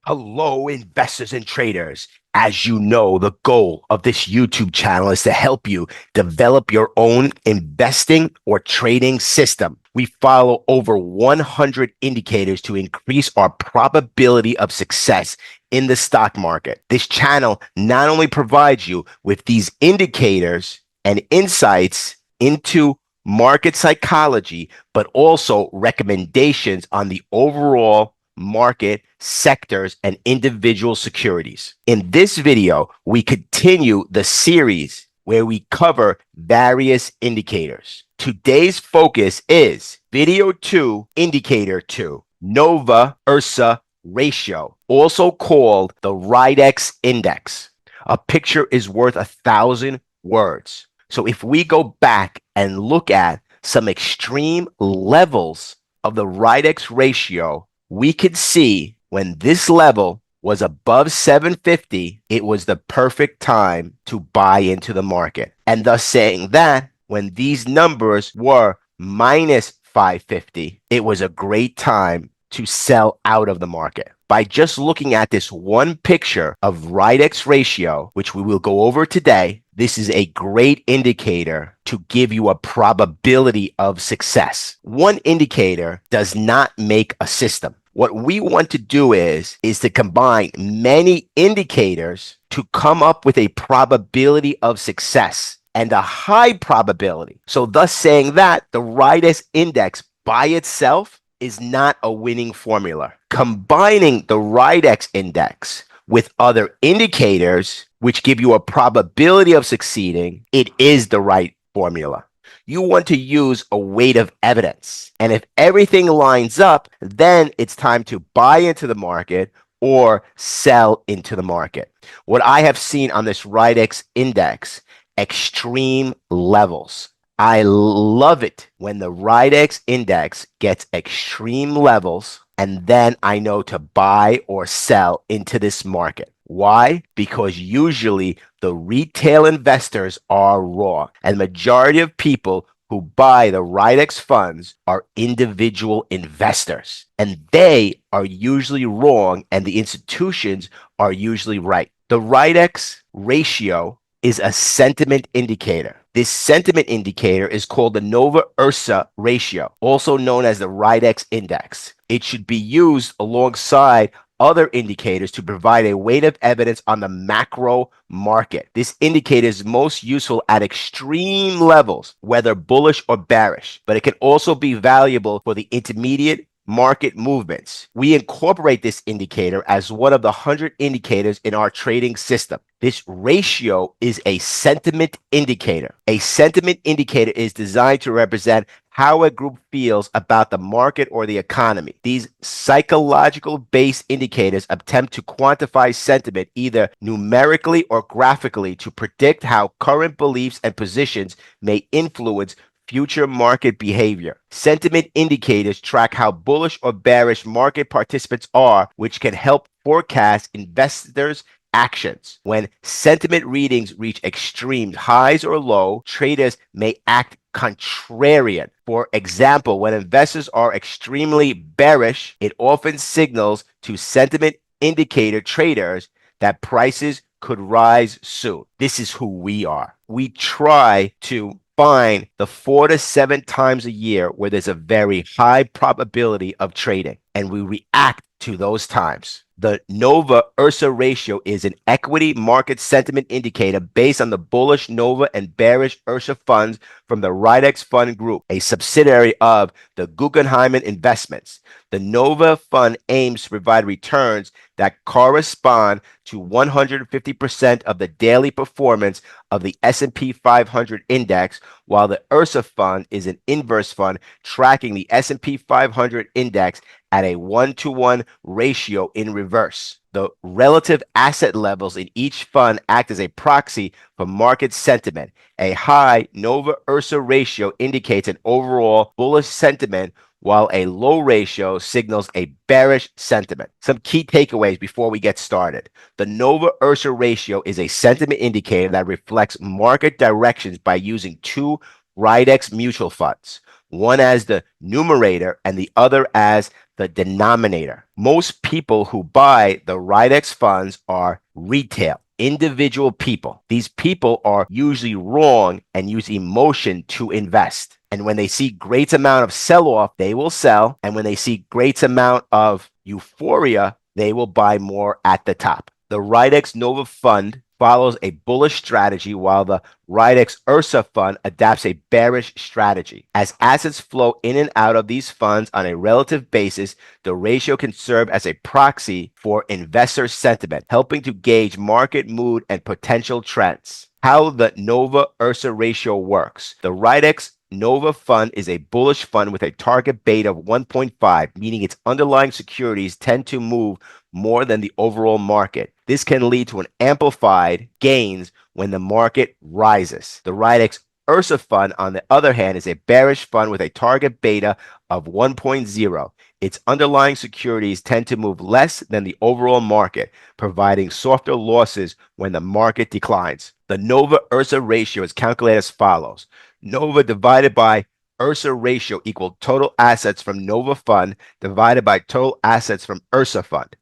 Hello, investors and traders. As you know, the goal of this YouTube channel is to help you develop your own investing or trading system. We follow over 100 indicators to increase our probability of success in the stock market. This channel not only provides you with these indicators and insights into market psychology, but also recommendations on the overall market sectors and individual securities. In this video, we continue the series where we cover various indicators. Today's focus is video 2, indicator 2, Nova Ursa ratio, also called the Rydex index. A picture is worth 1,000 words. So if we go back and look at some extreme levels of the Rydex ratio, we could see when this level was above 750, it was the perfect time to buy into the market. And thus saying that when these numbers were minus 550, it was a great time to sell out of the market. By just looking at this one picture of Rydex ratio, which we will go over today, this is a great indicator to give you a probability of success. One indicator does not make a system. What we want to do is to combine many indicators to come up with a probability of success and a high probability. So thus saying that the Rydex index by itself is not a winning formula. Combining the Rydex index with other indicators, which give you a probability of succeeding, it is the right formula. You want to use a weight of evidence. And if everything lines up, then it's time to buy into the market or sell into the market. What I have seen on this Rydex index, extreme levels. I love it when the Rydex index gets extreme levels, and then I know to buy or sell into this market. Why? Because usually the retail investors are wrong, and the majority of people who buy the Rydex funds are individual investors, and they are usually wrong, and the institutions are usually right. The Rydex ratio is a sentiment indicator. This sentiment indicator is called the Nova Ursa ratio, also known as the Rydex index. It should be used alongside other indicators to provide a weight of evidence on the macro market. This indicator is most useful at extreme levels, whether bullish or bearish, but it can also be valuable for the intermediate market movements. We incorporate this indicator as one of the 100 indicators in our trading system. This ratio is a sentiment indicator. A sentiment indicator is designed to represent how a group feels about the market or the economy. These psychological based indicators attempt to quantify sentiment either numerically or graphically to predict how current beliefs and positions may influence future market behavior. Sentiment indicators track how bullish or bearish market participants are, which can help forecast investors' actions. When sentiment readings reach extreme highs or low, traders may act contrarian. For example, when investors are extremely bearish, it often signals to sentiment indicator traders that prices could rise soon. This is who we are. We try to find the 4 to 7 times a year where there's a very high probability of trading, and we react to those times. The Nova Ursa ratio is an equity market sentiment indicator based on the bullish Nova and bearish Ursa funds from the Rydex Fund Group, a subsidiary of the Guggenheim Investments. The Nova Fund aims to provide returns that correspond to 150% of the daily performance of the S&P 500 index, while the Ursa Fund is an inverse fund tracking the S&P 500 index at a 1-to-1 ratio in reverse. The relative asset levels in each fund act as a proxy for market sentiment. A high Nova Ursa ratio indicates an overall bullish sentiment, while a low ratio signals a bearish sentiment. Some key takeaways before we get started. The Nova Ursa ratio is a sentiment indicator that reflects market directions by using two Rydex mutual funds. one as the numerator and the other as the denominator. Most people who buy the Rydex funds are retail, individual people. These people are usually wrong and use emotion to invest. And when they see great amount of sell-off, they will sell. And when they see great amount of euphoria, they will buy more at the top. The Rydex Nova Fund follows a bullish strategy while the Rydex Ursa fund adapts a bearish strategy. As assets flow in and out of these funds on a relative basis, the ratio can serve as a proxy for investor sentiment, helping to gauge market mood and potential trends. How the Nova Ursa ratio works. The Rydex Nova Fund is a bullish fund with a target beta of 1.5, meaning its underlying securities tend to move more than the overall market. This can lead to an amplified gains when the market rises. The Rydex Ursa fund, on the other hand, is a bearish fund with a target beta of 1.0. Its underlying securities tend to move less than the overall market, providing softer losses when the market declines. The Nova Ursa ratio is calculated as follows. Nova divided by Ursa ratio equal total assets from Nova Fund divided by total assets from Ursa Fund.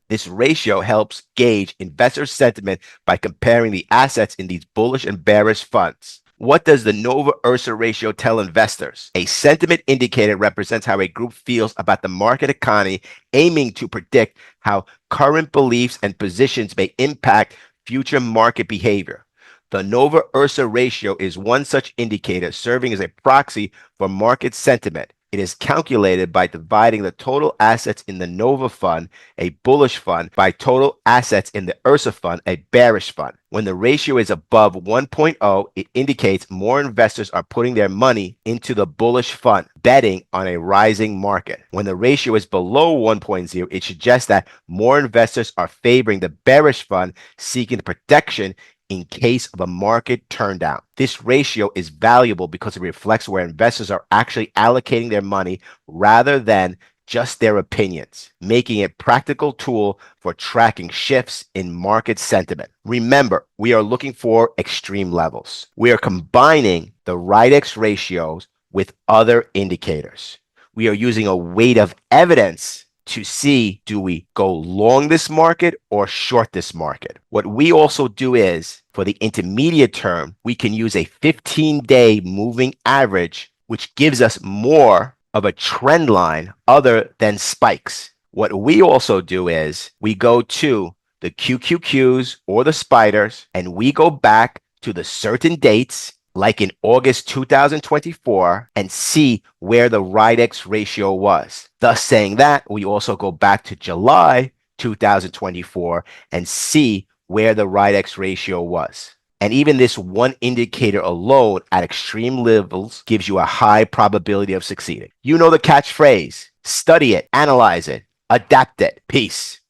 This ratio helps gauge investor sentiment by comparing the assets in these bullish and bearish funds. What does the Nova Ursa ratio tell investors? A sentiment indicator represents how a group feels about the market economy, aiming to predict how current beliefs and positions may impact future market behavior. The Nova Ursa ratio is one such indicator, serving as a proxy for market sentiment. It is calculated by dividing the total assets in the Nova Fund, a bullish fund, by total assets in the Ursa Fund, a bearish fund. When the ratio is above 1.0, it indicates more investors are putting their money into the bullish fund, betting on a rising market. When the ratio is below 1.0, it suggests that more investors are favoring the bearish fund, seeking protection in case of a market turndown. This ratio is valuable because it reflects where investors are actually allocating their money rather than just their opinions, making it a practical tool for tracking shifts in market sentiment. Remember, we are looking for extreme levels. We are combining the Rydex ratios with other indicators. We are using a weight of evidence to see, do we go long this market or short this market? What we also do is, for the intermediate term, we can use a 15-day moving average, which gives us more of a trend line other than spikes. What we also do is, we go to the QQQs or the spiders, and we go back to the certain dates, like in August 2024, and see where the Rydex ratio was. Thus saying that, we also go back to July 2024 and see where the Rydex ratio was. And even this one indicator alone at extreme levels gives you a high probability of succeeding. You know the catchphrase: study it, analyze it, adapt it. Peace.